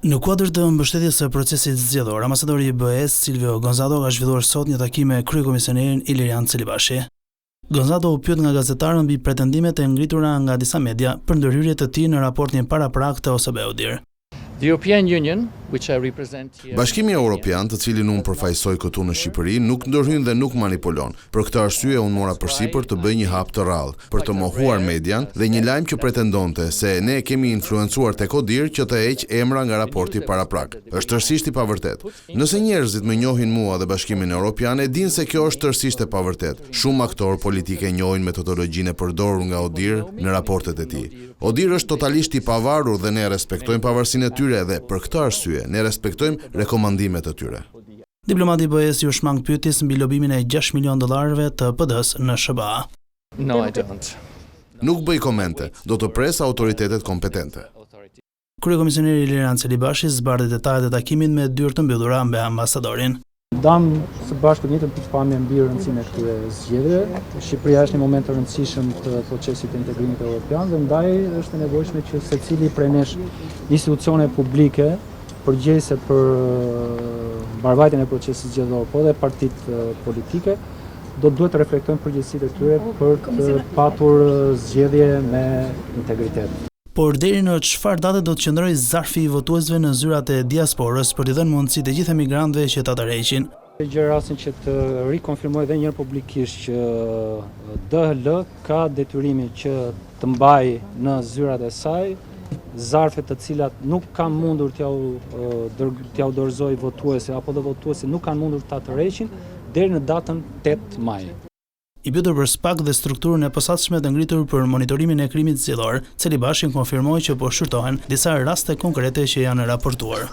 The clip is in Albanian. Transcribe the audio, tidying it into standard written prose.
Në kuadër të mbështetjes së procesit zgjedhor, ambasadori i BE-s Silvio Gonzalo ka zhvilluar sot një takim me kryekomisionerin Ilirian Celibashi. Gonzalo u pyet nga gazetarët mbi pretendimet e ngritura nga disa media për ndërhyrje të tij në raportin paraprak të OSBE-UDIR. Bashkimi Evropian, të cilin unë përfaqësoj këtu në Shqipëri, nuk ndërhyn dhe nuk manipulon. Për këtë arsye unë mora përsipër të bëj një hap të rrallë, për të mohuar median dhe një lajm që pretendonte se ne kemi influencuar tek ODIR që të heq emra nga raporti paraprak. Është tërësisht i pavërtet. Nëse njerëzit më njohin mua dhe Bashkimin Evropian, e dinë se kjo është tërësisht e pavërtet. Shumë aktorë politike njohin metodologjinë e përdorur nga ODIR në raportet e tij. ODIR është totalisht i pavarur dhe ne respektojmë pavarësinë e tyre dhe për këtë arsye ne respektojmë rekomandimet e tyre. Diplomati i BE-s ju shmang pyetjes mbi lobimin e $6 milion të PD-s në SBA. No, I don't. Nuk bëj komente, do të pres autoritetet kompetente. Kryekomisioneri Ilirian Celibashi zbardhi detajet e takimit me dyrë të mbyllura me ambasadorin. Dam së bashku njëjtën pikpamje mbi rëndësinë e këtyre zgjedhjeve. Shqipëria është një moment të rëndësishëm të procesit të integrimit evropian dhe ndaj është e nevojshme që secili prej nesh institucione publike përgjegjëse për mbarvajtjen e procesit zgjedhor, po dhe partitë politike, duhet të reflektojnë përgjegjësitë e tyre për të patur zgjedhje me integritet. Por deri në çfarë date do të qëndrojë zarfi i votuesve në zyrat e diasporës për t'i dhënë mundësi të gjithë emigrantëve që ta tërheqin? Gjej rastin që të rikonfirmoj edhe një herë publikisht që DHL ka detyrimin që të mbajë në zyrat e saj zarfe të cilat nuk kanë mundur t'ja dorëzojë votuesi apo dhe votuesi nuk kanë mundur ta tërheqin deri në datën 8 maj. I pyetur për SPAK dhe strukturën e posaçme të ngritur për monitorimin e krimit zgjedhor, Celibashi konfirmoi që po shqyrtohen disa raste konkrete që janë raportuar.